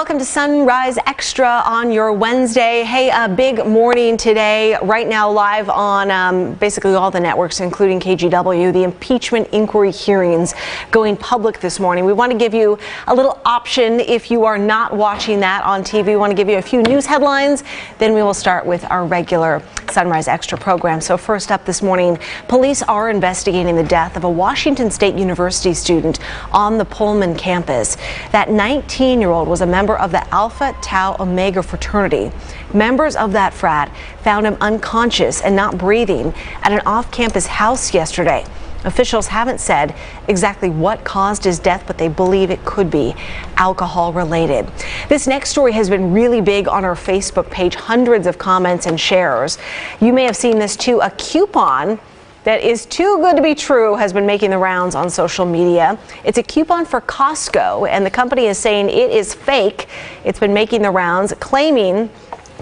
welcome to Sunrise Extra on your Wednesday. Hey, a big morning today. Right now live on basically all the networks, including KGW, the impeachment inquiry hearings going public this morning. We want to give you a little option if you are not watching that on TV. We want to give you a few news headlines. Then we will start with our regular Sunrise Extra program. So first up this morning, police are investigating the death of a Washington State University student on the Pullman campus. That 19-year-old was a member of the Alpha Tau Omega fraternity. Members of that frat found him unconscious and not breathing at an off-campus house yesterday. Officials haven't said exactly what caused his death, but they believe it could be alcohol related. This next story has been really big on our Facebook page, hundreds of comments and shares. You may have seen this too. A coupon that is too good to be true has been making the rounds on social media. It's a coupon for Costco, and the company is saying it is fake. It's been making the rounds, claiming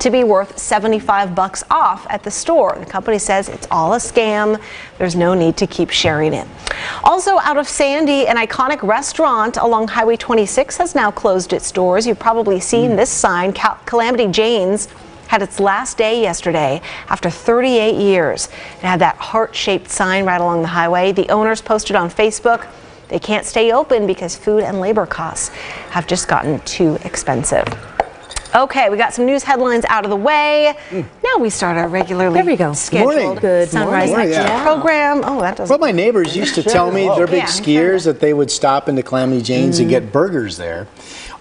to be worth $75 off at the store. The company says it's all a scam. There's no need to keep sharing it. Also out of Sandy, an iconic restaurant along Highway 26 has now closed its doors. You've probably seen this sign. Calamity Jane's had its last day yesterday after 38 years. It had that heart-shaped sign right along the highway. The owners posted on Facebook they can't stay open because food and labor costs have just gotten too expensive. Okay, we got some news headlines out of the way. Now we start our regularly scheduled Sunrise Extra program. Oh, that doesn't. Well, my neighbors used to tell me they're big skiers that they would stop into Calamity Jane's and get burgers there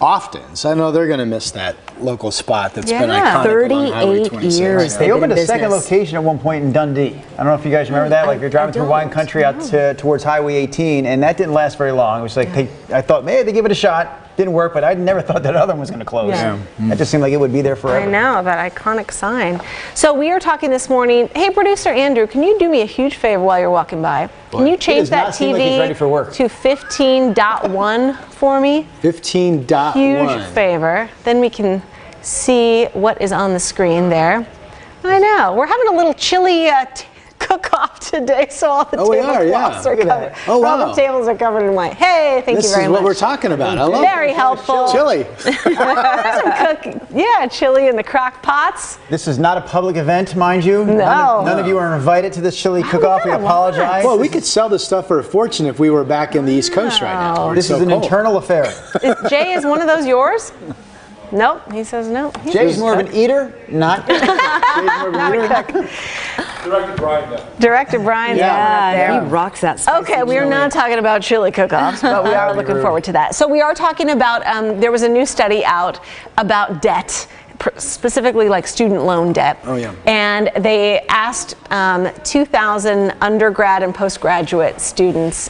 often. So I know they're going to miss that local spot that's been iconic along Highway 26. Years. They opened a second location at one point in Dundee. I don't know if you guys remember that. Like you're driving through wine country out towards Highway 18, and that didn't last very long. It was like I thought maybe they give it a shot. Didn't work, but I never thought that other one was going to close. It just seemed like it would be there forever. I know, that iconic sign. So we are talking this morning. Hey, producer Andrew, can you do me a huge favor while you're walking by? Can you change that TV to 15.1 for me? 15.1. Huge favor. Then we can see what is on the screen there. I know. We're having a little chilly cook-off today, so all the tablecloths are covered. Oh, wow. All the tables are covered in white. Hey, thank you very much. This is what we're talking about. I love it. Very helpful. Chili. Chili in the crock pots. This is not a public event, mind you. No. None of you are invited to this chili cook-off. We apologize. Well, we could sell this stuff for a fortune if we were back in the East Coast right now. This is an internal affair. Jay, is one of those yours? Nope. He says no. Jay's more of an eater, not. Jay's more of an eater. Director Brian does. Director Brian, he rocks that spicy Okay, we are not talking about chili cook-offs, but we are looking forward to that. So we are talking about, there was a new study out about debt, specifically like student loan debt. Oh, yeah. And they asked 2,000 undergrad and postgraduate students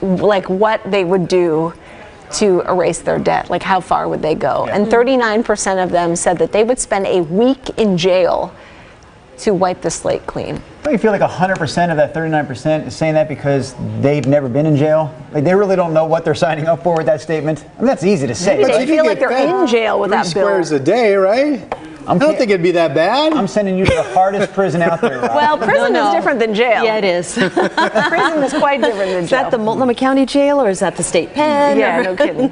like what they would do to erase their debt, like how far would they go? And 39% of them said that they would spend a week in jail to wipe the slate clean. Don't you feel like 100% of that 39% is saying that because they've never been in jail? Like they really don't know what they're signing up for with that statement? I mean, that's easy to say. Maybe they feel like they're in jail with that bill. 3 squares a day, right? I don't think it'd be that bad. I'm sending you to the hardest prison out there. Right? Well, prison is different than jail. Yeah, it is. Prison is quite different than jail. Is that the Multnomah County Jail or is that the state pen? Yeah, no kidding.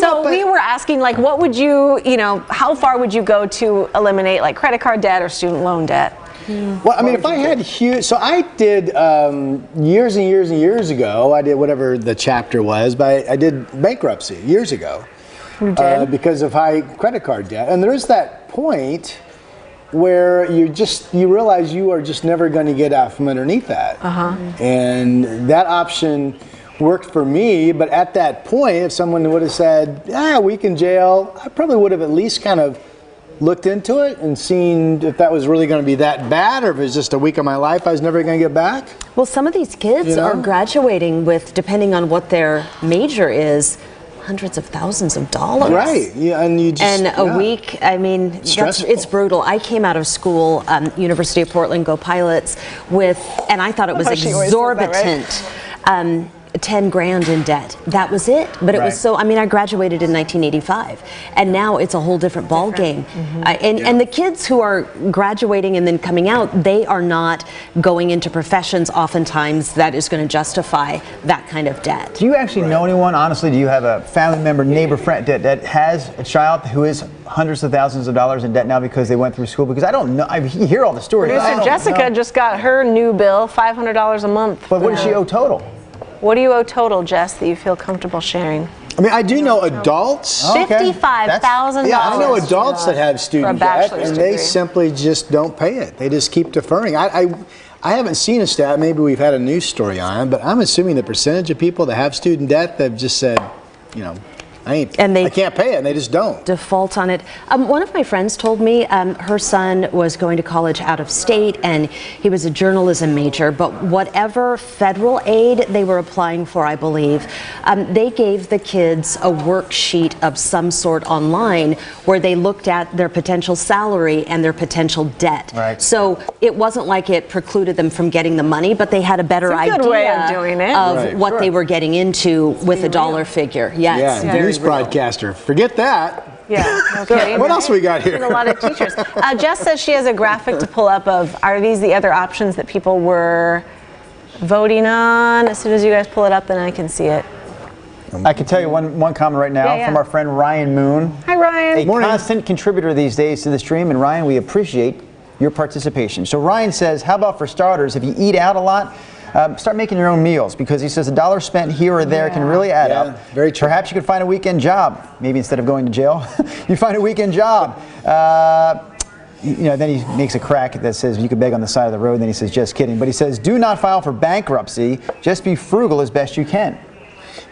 So we were asking, like, what would you, how far would you go to eliminate, like, credit card debt or student loan debt? Well, I mean, if I had huge, so I did years and years and years ago, I did whatever the chapter was, but I did bankruptcy years ago because of high credit card debt. And there is that point where you realize you are just never going to get out from underneath that. And that option worked for me, but at that point, if someone would have said, a week in jail, I probably would have at least kind of looked into it and seen if that was really going to be that bad or if it was just a week of my life I was never going to get back. Well, some of these kids are graduating with, depending on what their major is, hundreds of thousands of dollars. Right. Yeah, and you just a week, I mean, it's brutal. I came out of school, University of Portland, go Pilots, and I thought it was exorbitant. 10 grand in debt. That was it. But it was so, I mean, I graduated in 1985, and now it's a whole different ball game. And the kids who are graduating and then coming out, they are not going into professions oftentimes that is going to justify that kind of debt. Do you actually know anyone, honestly, do you have a family member, neighbor, friend that has a child who is hundreds of thousands of dollars in debt now because they went through school? Because I don't know, I hear all the stories. Producer Jessica just got her new bill, $500 a month. But what does she owe total? What do you owe total, Jess, that you feel comfortable sharing? I mean, I do know adults. $55,000. Yeah, I know adults that have student debt, bachelor's and they degree. simply just don't pay it. They just keep deferring. I haven't seen a stat. Maybe we've had a news story on it, but I'm assuming the percentage of people that have student debt that have just said, you know, I can't pay it, and they just don't. Default on it. One of my friends told me her son was going to college out of state, and he was a journalism major, but whatever federal aid they were applying for, I believe, they gave the kids a worksheet of some sort online where they looked at their potential salary and their potential debt. Right. So it wasn't like it precluded them from getting the money, but they had a better It's a good idea way of doing it. Right. what they were getting into with a dollar figure. Yes. Yeah, news broadcaster. Forget that. Yeah, no kidding. What else we got here? And a lot of teachers. Jess says she has a graphic to pull up of, are these the other options that people were voting on? As soon as you guys pull it up, then I can see it. I can tell you one comment right now from our friend Ryan Moon. Hi, Ryan. A constant contributor these days to the stream, and Ryan, we appreciate your participation. So Ryan says, how about for starters, if you eat out a lot, start making your own meals, because he says a dollar spent here or there can really add up. Very true. Perhaps you could find a weekend job. Maybe instead of going to jail, you find a weekend job. You know, then he makes a crack that says you could beg on the side of the road. Then he says, just kidding. But he says, do not file for bankruptcy. Just be frugal as best you can.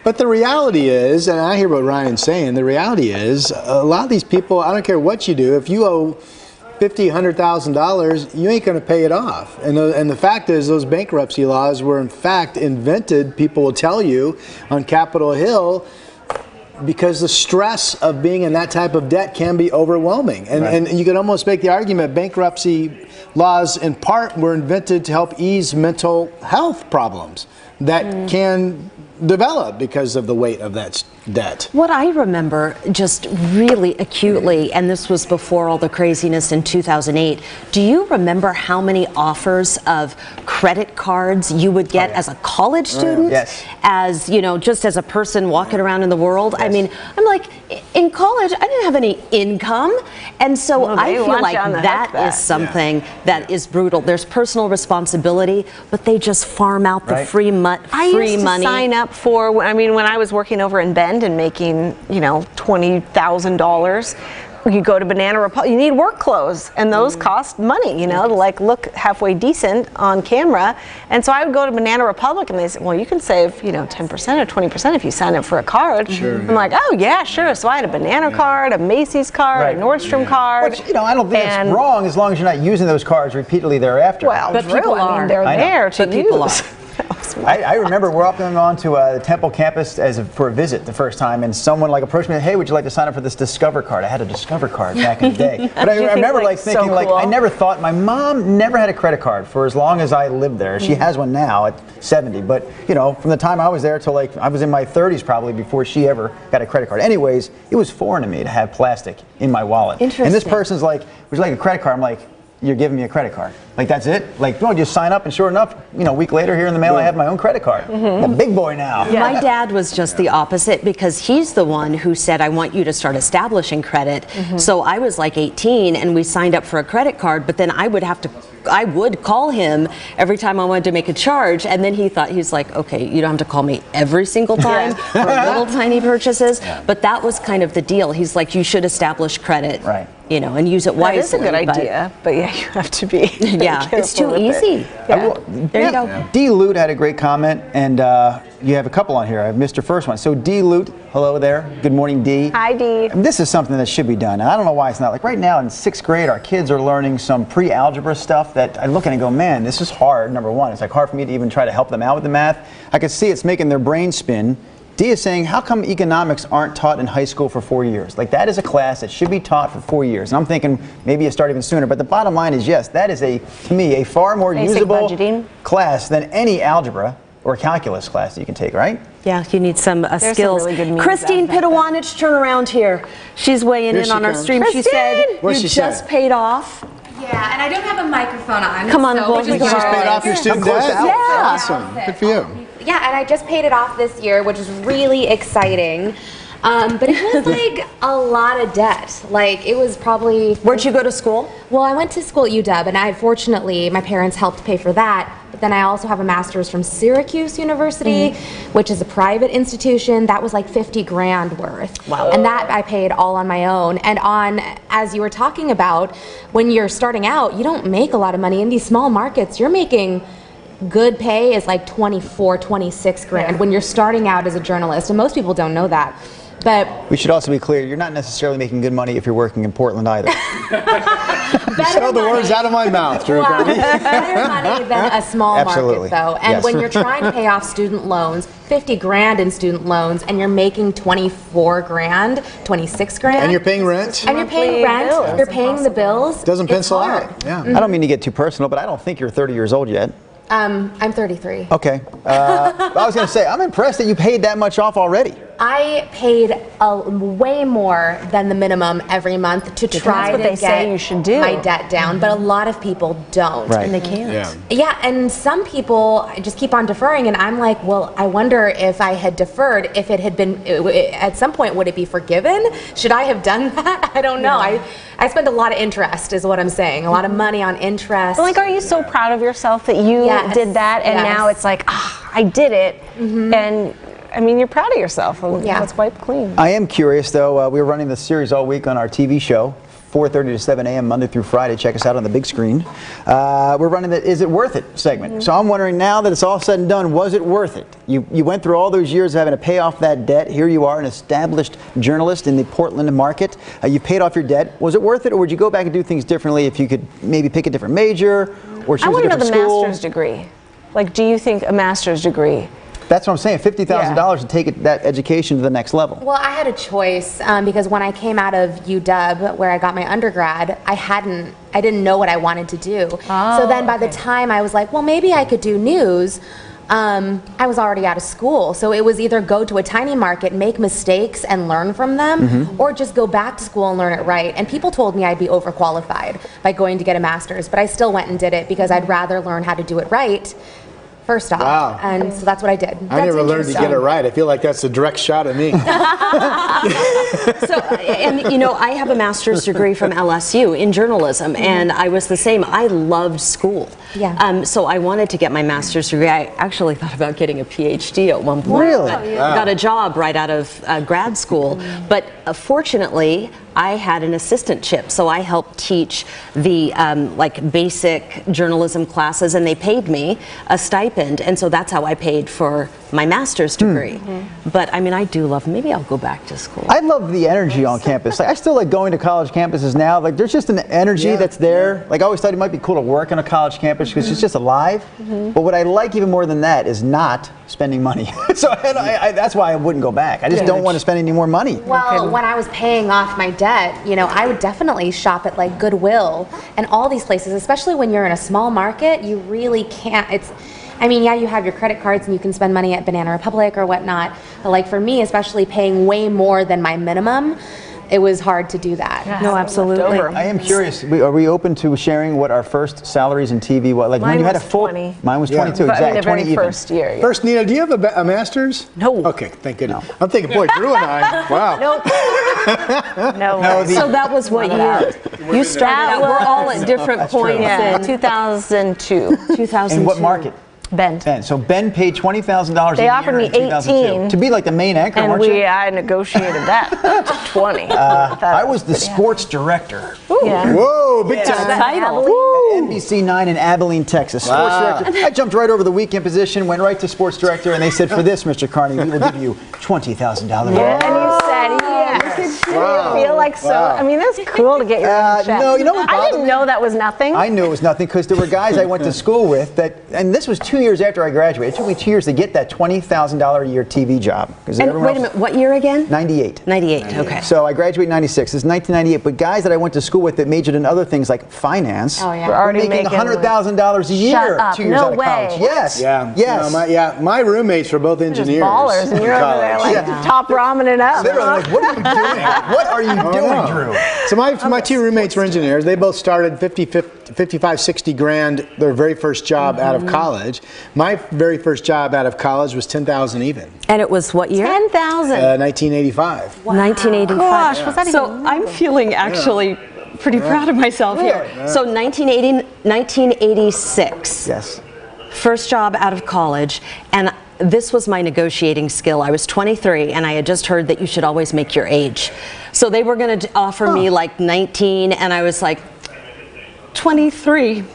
But the reality is, and I hear what Ryan's saying, the reality is a lot of these people, I don't care what you do, if you owe $50,000, $100,000, you ain't going to pay it off. And the fact is, those bankruptcy laws were in fact invented, people will tell you, on Capitol Hill, because the stress of being in that type of debt can be overwhelming. And you can almost make the argument bankruptcy laws in part were invented to help ease mental health problems that can develop because of the weight of that debt. What I remember just really acutely, and this was before all the craziness in 2008, do you remember how many offers of credit cards you would get as a college student? Yes. As, you know, just as a person walking around in the world? I mean, I'm like, in college, I didn't have any income. And so I feel like that is something that is brutal. There's personal responsibility, but they just farm out the free money. I used to sign up for, I mean, when I was working over in Bend and making, you know, $20,000, you go to Banana Republic, you need work clothes, and those cost money, you know, to like look halfway decent on camera. And so I would go to Banana Republic, and they said, well, you can save, you know, 10% or 20% if you sign up for a card. Sure. I'm like, oh yeah, sure. So I had a Banana card, a Macy's card, a Nordstrom card. Which, you know, I don't think it's wrong as long as you're not using those cards repeatedly thereafter. Well, but people I mean, are. they're there to But people use. I remember walking on to the Temple campus for a visit the first time, and someone like approached me, hey, would you like to sign up for this Discover card? I had a Discover card back in the day. But I remember like thinking, so like, cool. I never thought, my mom never had a credit card for as long as I lived there. She has one now at 70, but you know, from the time I was there till like, I was in my 30s probably before she ever got a credit card. Anyways, it was foreign to me to have plastic in my wallet. Interesting. And this person's like, would you like a credit card? I'm like, you're giving me a credit card. Like, that's it? Like, no, just sign up, and sure enough, you know, a week later here in the mail, I have my own credit card. I'm a big boy now. My dad was just the opposite, because he's the one who said, I want you to start establishing credit. So I was like 18 and we signed up for a credit card, but then I would call him every time I wanted to make a charge. And then he's like, okay, you don't have to call me every single time for little tiny purchases. But that was kind of the deal. He's like, you should establish credit. Right. You know, and use it wisely. That is a good idea, but yeah, you have to be. Yeah, it's too easy. Yeah. There you go. D. Loot had a great comment, and you have a couple on here. I missed your first one. So D. Loot, hello there. Good morning, D. Hi, D. And this is something that should be done. And I don't know why it's not. Like right now in 6th grade, our kids are learning some pre-algebra stuff that I look at and go, man, this is hard, number one. It's like hard for me to even try to help them out with the math. I can see it's making their brain spin. D is saying, how come economics aren't taught in high school for 4 years? Like, that is a class that should be taught for 4 years. And I'm thinking maybe you start even sooner. But the bottom line is, yes, that is to me, a far more Basic usable budgeting. class than any algebra or calculus class that you can take, right? Yeah, you need some some skills. really good memes Christine out there. Pitawanich, turn around here. She's weighing Here in she on our comes. stream. She said Christine! What's you she just saying? paid off. Yeah, and I don't have a microphone on. Come on, so we'll which make is it She's all paid right. off your student close debt? to Yeah. Awesome. Good for you. Yeah, and I just paid it off this year, which is really exciting. But it was like a lot of debt. Like it was probably. Where'd you go to school? Well, I went to school at UW, and fortunately my parents helped pay for that. But then I also have a master's from Syracuse University, which is a private institution. That was like 50 grand worth. Wow. And that I paid all on my own. And as you were talking about, when you're starting out, you don't make a lot of money in these small markets. You're making good pay is like 24, 26 grand when you're starting out as a journalist. And most people don't know that. But We should also be clear, you're not necessarily making good money if you're working in Portland either. Tell the words out of my mouth, Drew. well, better money than a small Absolutely. market, though. And Yes. when you're trying to pay off student loans, 50 grand in student loans, and you're making 24 grand, 26 grand. And you're paying rent? And you're paying Monthly rent, bills. you're paying the bills. Doesn't It's pencil hard. out. Yeah. I don't mean to get too personal, but I don't think you're 30 years old yet. I'm 33. Okay. I was going to say, I'm impressed that you paid that much off already. I paid way more than the minimum every month to try what to they get say you should do. my debt down, but a lot of people don't. Right. And they can't. Yeah. Yeah, and some people just keep on deferring, and I'm like, well, I wonder if I had deferred, if it had been, at some point, would it be forgiven? Should I have done that? I don't know. I spent a lot of interest, is what I'm saying, a lot of money on interest. But like, are you so proud of yourself that you Yes, did that, and yes. now it's like, I did it, and I mean, you're proud of yourself. Yeah. Let's wipe clean. I am curious, though. We were running this series all week on our TV show, 4:30 to 7 a.m. Monday through Friday. Check us out on the big screen. We're running the Is It Worth It segment. So I'm wondering, now that it's all said and done, was it worth it? You went through all those years of having to pay off that debt. Here you are, an established journalist in the Portland market. You paid off your debt. Was it worth it, or would you go back and do things differently if you could maybe pick a different major or choose I a want to know different the school? master's degree. Like, do you think a master's degree? That's what I'm saying, $50,000 to take that education to the next level. Well, I had a choice because when I came out of UW, where I got my undergrad, I didn't know what I wanted to do. So then by the time I was like, well, maybe I could do news, I was already out of school. So it was either go to a tiny market, make mistakes and learn from them, or just go back to school and learn it right. And people told me I'd be overqualified by going to get a master's, but I still went and did it because I'd rather learn how to do it right first off. Wow. And so that's what I did. I never learned to get it right. I feel like that's a direct shot at me. So, and you know, I have a master's degree from LSU in journalism, and I was the same. I loved school. Yeah. So I wanted to get my master's degree. I actually thought about getting a PhD at one point. Really? But got a job right out of grad school. But fortunately, I had an assistantship, so I helped teach the like basic journalism classes, and they paid me a stipend, and so that's how I paid for my master's degree. But I mean, I do love. Maybe I'll go back to school. I love the energy on campus. Like, I still like going to college campuses now. Like, there's just an energy that's there. Like, I always thought it might be cool to work on a college campus because it's just alive. But what I like even more than that is not spending money. So that's why I wouldn't go back. I just don't want to spend any more money. Well, when I was paying off my debt, you know, I would definitely shop at like Goodwill and all these places, especially when you're in a small market. You really can't. I mean, yeah, you have your credit cards and you can spend money at Banana Republic or whatnot. But like for me, especially paying way more than my minimum, it was hard to do that. No, absolutely. I am curious. Are we open to sharing what our first salaries in TV was? Like when Mine you had a was full. 20. Mine was Yeah. 22. But I mean, Exactly. the very 20 even. first year. Yeah. First, Nina, do you have a master's? No. Okay, thank goodness. I'm thinking, boy, Drew and I, wow. No. So that was what year? You started out. We're all at different points Yeah, in 2002. 2002. In what market? Bend. Ben. So Ben paid $20,000 They a offered year me in 2002 18, to be like the main anchor, And weren't you? I negotiated that to 20. I was the sports director Yeah. Whoa, big time. Title. at NBC 9 in Abilene, Texas. Sports director. I jumped right over the weekend position, went right to sports director, and they said, for this, Mr. Carney, we will give you $20,000. And you said, yeah. Wow. You feel like so. Wow. I mean, that's cool to get your own check. no, you know what I bothered didn't me? know that was nothing. I knew it was nothing because there were guys I went to school with that, and this was 2 years after I graduated. It took me 2 years to get that $20,000 a year TV job. And wait a minute, what year again? 98. 98, okay. So I graduated in 96. This is 1998. But guys that I went to school with that majored in other things like finance Oh, yeah. were already making making $100,000 a year Shut up. 2 years No out of way. college. Yes. Yeah. Yes. No, my roommates were both Just engineers. ballers, and you're in over there college. like top ramen it up. They were like, what are you doing? What are you doing, Drew? So my two roommates were engineers. They both started 55, 60 grand their very first job out of college. My very first job out of college was 10,000 even. And it was what year? 10,000. 1985. 1985. Gosh, was that so even I'm feeling actually pretty proud of myself here. Yeah. So 1986. Yes. First job out of college, and this was my negotiating skill. I was 23 and I had just heard that you should always make your age. So they were going to offer me like 19 and I was like 23. And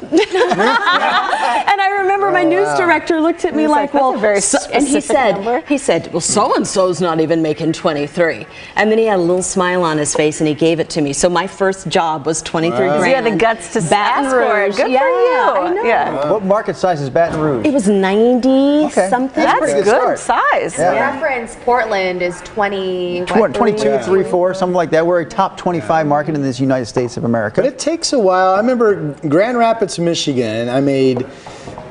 I remember my news director looked at me He's like, like, well, "That's a very and specific number." he said, well, so-and-so's not even making 23. And then he had a little smile on his face and he gave it to me. So my first job was 23 grand. So you had the guts to Baton ask for it. Rouge. Good Yeah, for you. I know. Yeah. What market size is Baton Rouge? It was 90 Okay. something. That's That's pretty good good size. Yeah. Reference Portland is 20. 22, 3, 4, something like that. We're a top 25 market in this United States of America. But it takes a while. I remember Grand Rapids, Michigan. I made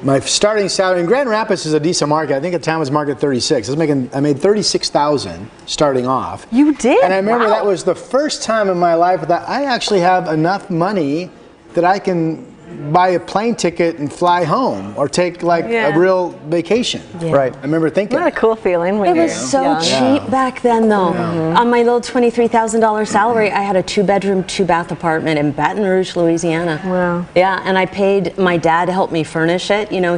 my starting salary in Grand Rapids is a decent market. I think at the time it was market 36. I made 36,000 starting off. You did? And I remember Wow. that was the first time in my life that I actually have enough money that I can buy a plane ticket and fly home or take like Yeah. a real vacation. Right. I remember thinking. What a cool feeling when It you're was so young. cheap back then, though. On my little $23,000 salary, I had a 2-bedroom, 2-bath apartment in Baton Rouge, Louisiana. Wow. Yeah, and I paid my dad to help me furnish it. You know,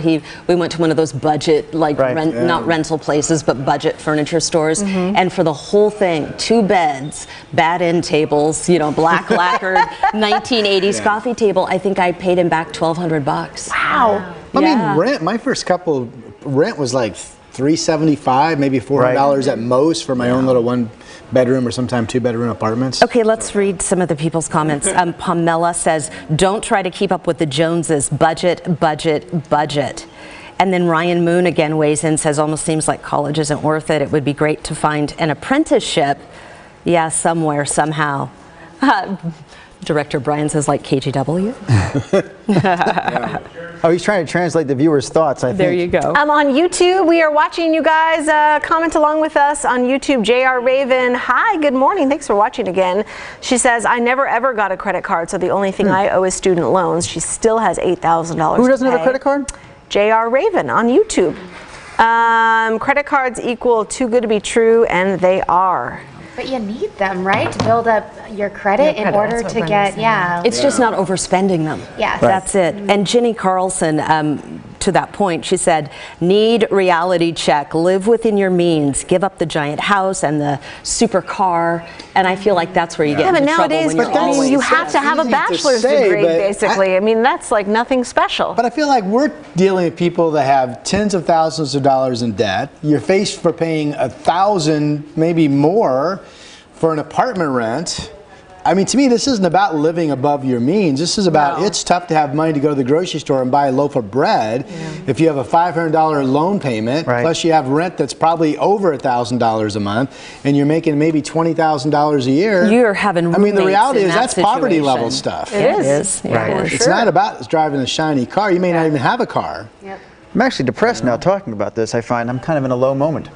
we went to one of those budget, like Right. not rental places, but budget furniture stores. And for the whole thing, 2 beds, bad end tables, you know, black lacquered 1980s coffee table. I think I paid him back $1,200. Wow. I Yeah. mean, rent. My first couple rent was like $375, maybe $400 at most for my own little 1-bedroom or sometimes 2-bedroom apartments. Okay, let's read some of the people's comments. Pamela says, don't try to keep up with the Joneses. Budget, budget, budget. And then Ryan Moon again weighs in, says, almost seems like college isn't worth it. It would be great to find an apprenticeship, yeah, somewhere, somehow. Director Brian says, like KGW. Oh, he's trying to translate the viewers' thoughts, I think. There you go. On YouTube, we are watching you guys comment along with us on YouTube. JR Raven, hi, good morning. Thanks for watching again. She says, I never ever got a credit card, so the only thing I owe is student loans. She still has $8,000 Who doesn't to have a pay. credit card? JR Raven on YouTube. Credit cards equal too good to be true, and they are. But you need them, right? To build up your credit in order to get, It's just not overspending them. Yes. That's it. And Ginny Carlson, to that point, she said, need reality check, live within your means, give up the giant house and the super car. And I feel like that's where you get Yeah, but into trouble nowadays, when you're I mean, always you have to have a easy to bachelor's say, degree, but basically. I mean, that's like nothing special. But I feel like we're dealing with people that have tens of thousands of dollars in debt. You're faced for paying $1,000, maybe more, for an apartment rent. I mean, to me, this isn't about living above your means. This is about it's tough to have money to go to the grocery store and buy a loaf of bread if you have a $500 loan payment, Right. plus you have rent that's probably over $1,000 a month, and you're making maybe $20,000 a year. You're having I mean, the roommates reality in is that that's poverty situation. level stuff. It is. It is. Yeah, Right. it is. It's not about driving a shiny car. You may not even have a car. I'm actually depressed now talking about this. I find I'm kind of in a low moment.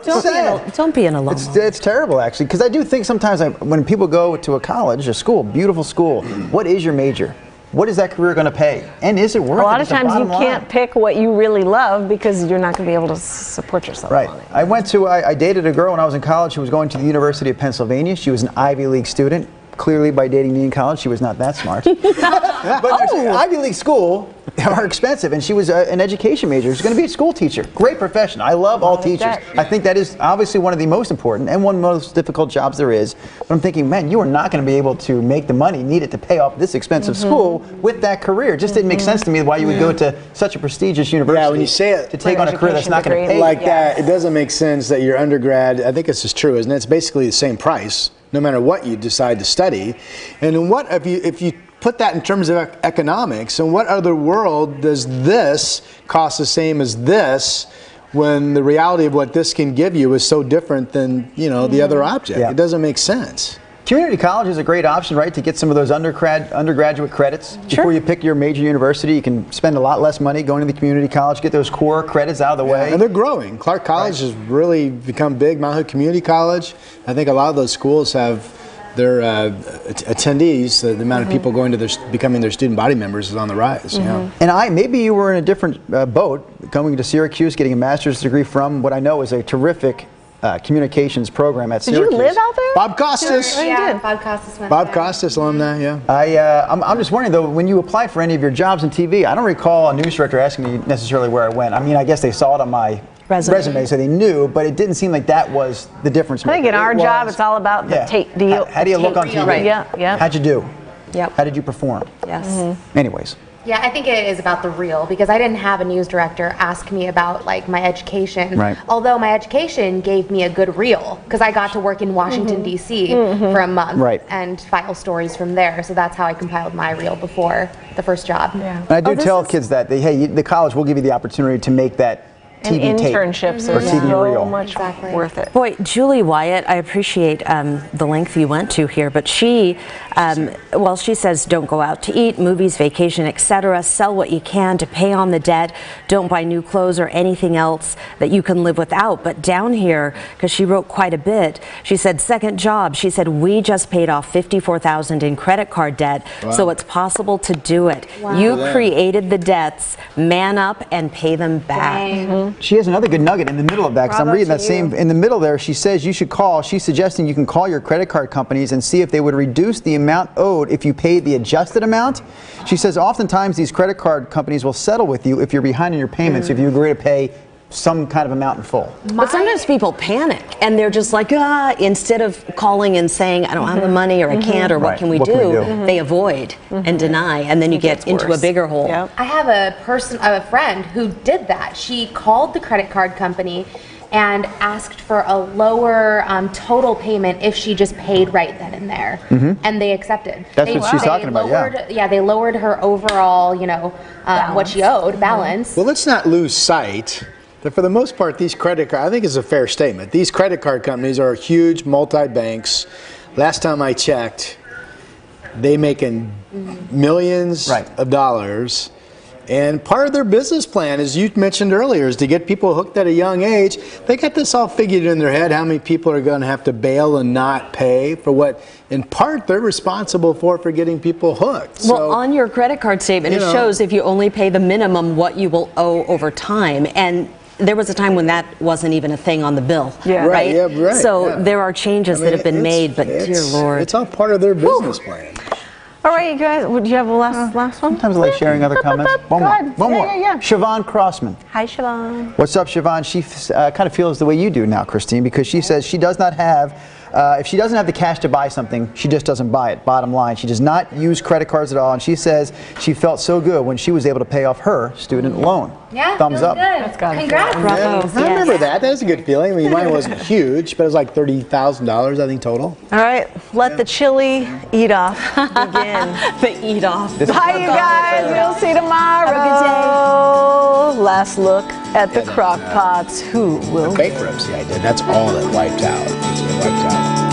Don't be in a low moment. It's terrible, actually, because I do think sometimes when people go to a college, a school, beautiful school, what is your major? What is that career going to pay? And is it worth it? A lot of Is the times you bottom line. can't pick what you really love because you're not going to be able to support yourself Right. on it. I dated a girl when I was in college who was going to the University of Pennsylvania. She was an Ivy League student. Clearly, by dating me in college, she was not that smart. But Ivy League school are expensive, and she was an education major. She's going to be a school teacher. Great profession. I love all teachers. that. I think that is obviously one of the most important and one of the most difficult jobs there is. But I'm thinking, man, you are not going to be able to make the money needed to pay off this expensive school with that career. It just didn't make sense to me why you would go to such a prestigious university. Yeah, when you say it to take on a career that's not going to education pay. Like Yeah. that, it doesn't make sense that your undergrad, I think this is true, isn't it? It's basically the same price no matter what you decide to study. And in what if you put that in terms of economics, in what other world does this cost the same as this, when the reality of what this can give you is so different than the other object? Yeah. It doesn't make sense. Community college is a great option, right, to get some of those undergraduate credits. Before you pick your major university, you can spend a lot less money going to the community college, get those core credits out of the way. And they're growing. Clark College has really become big. Mount Hood Community College, I think a lot of those schools have their attendees, the amount of people going to becoming their student body members is on the rise. And maybe you were in a different boat, coming to Syracuse, getting a master's degree from what I know is a terrific communications program at Syracuse. Did you live out there? Bob Costas. Yeah, Bob Costas went Bob there. Costas alumni, yeah. I'm just wondering though, when you applied for any of your jobs in TV, I don't recall a news director asking me necessarily where I went. I mean, I guess they saw it on my resume, so they knew, but it didn't seem like that was the difference. I think in our job, it's all about the tape deal. How do you look on TV? Right. Yeah. How'd you do? Yep. How did you perform? Yes. Anyways. Yeah, I think it is about the real, because I didn't have a news director ask me about like my education. Right. Although my education gave me a good reel, because I got to work in Washington D.C. for a month Right. and file stories from there. So that's how I compiled my reel before the first job. Yeah. And I do tell kids that the college will give you the opportunity to make that And TV tape internships or are TV so reel. much Exactly. worth it. Boy, Julie Wyatt, I appreciate the length you went to here, but she says don't go out to eat, movies, vacation, etc. Sell what you can to pay on the debt. Don't buy new clothes or anything else that you can live without. But down here, because she wrote quite a bit, she said second job. She said we just paid off $54,000 in credit card debt, so it's possible to do it. You created the debts, man up and pay them back. Dang. She has another good nugget in the middle of that, because I'm Bravo reading to that same, you. in the middle there, she says you should call, she's suggesting you can call your credit card companies and see if they would reduce the amount owed if you paid the adjusted amount. She says oftentimes these credit card companies will settle with you if you're behind in your payments, if you agree to pay some kind of amount in full. But sometimes people panic and they're just like, instead of calling and saying, I don't have the money or I can't or what Right. can we What do, can we do? they avoid and deny, and then you get into a worse. bigger hole. Yep. I have a friend who did that. She called the credit card company and asked for a lower total payment if she just paid right then and there, and they accepted. That's what she's talking about, yeah. Yeah, they lowered her overall, what she owed, balance. Well, let's not lose sight that for the most part, these credit card, I think it's a fair statement. These credit card companies are huge multi-banks. Last time I checked, they making millions of dollars. And part of their business plan, as you mentioned earlier, is to get people hooked at a young age. They got this all figured in their head, how many people are going to have to bail and not pay for what, in part, they're responsible for getting people hooked. Well, on your credit card statement, it shows if you only pay the minimum what you will owe over time. And there was a time when that wasn't even a thing on the bill, right? Yeah, right. So there are changes that have been made, but dear Lord. It's all part of their business plan. All right, you guys, do you have a last one? Sometimes I like sharing other comments. One more. ahead. One more. Yeah. Siobhan Crossman. Hi, Siobhan. What's up, Siobhan? She kind of feels the way you do now, Christine, because she says she does not have, if she doesn't have the cash to buy something, she just doesn't buy it, bottom line. She does not use credit cards at all, and she says she felt so good when she was able to pay off her student loan. Yeah, Thumbs feels up. good. That's gotta feel Congrats. Bravo. I remember Yes. that. That was a good feeling. I mean, mine wasn't huge, but it was like $30,000, I think, total. All right, let the chili eat off begin. The eat off. Bye, you guys. We'll see you tomorrow. Have a good day. Last look at the crock pots. Who will Bankruptcy I did. That's all that wiped out. It's been wiped out.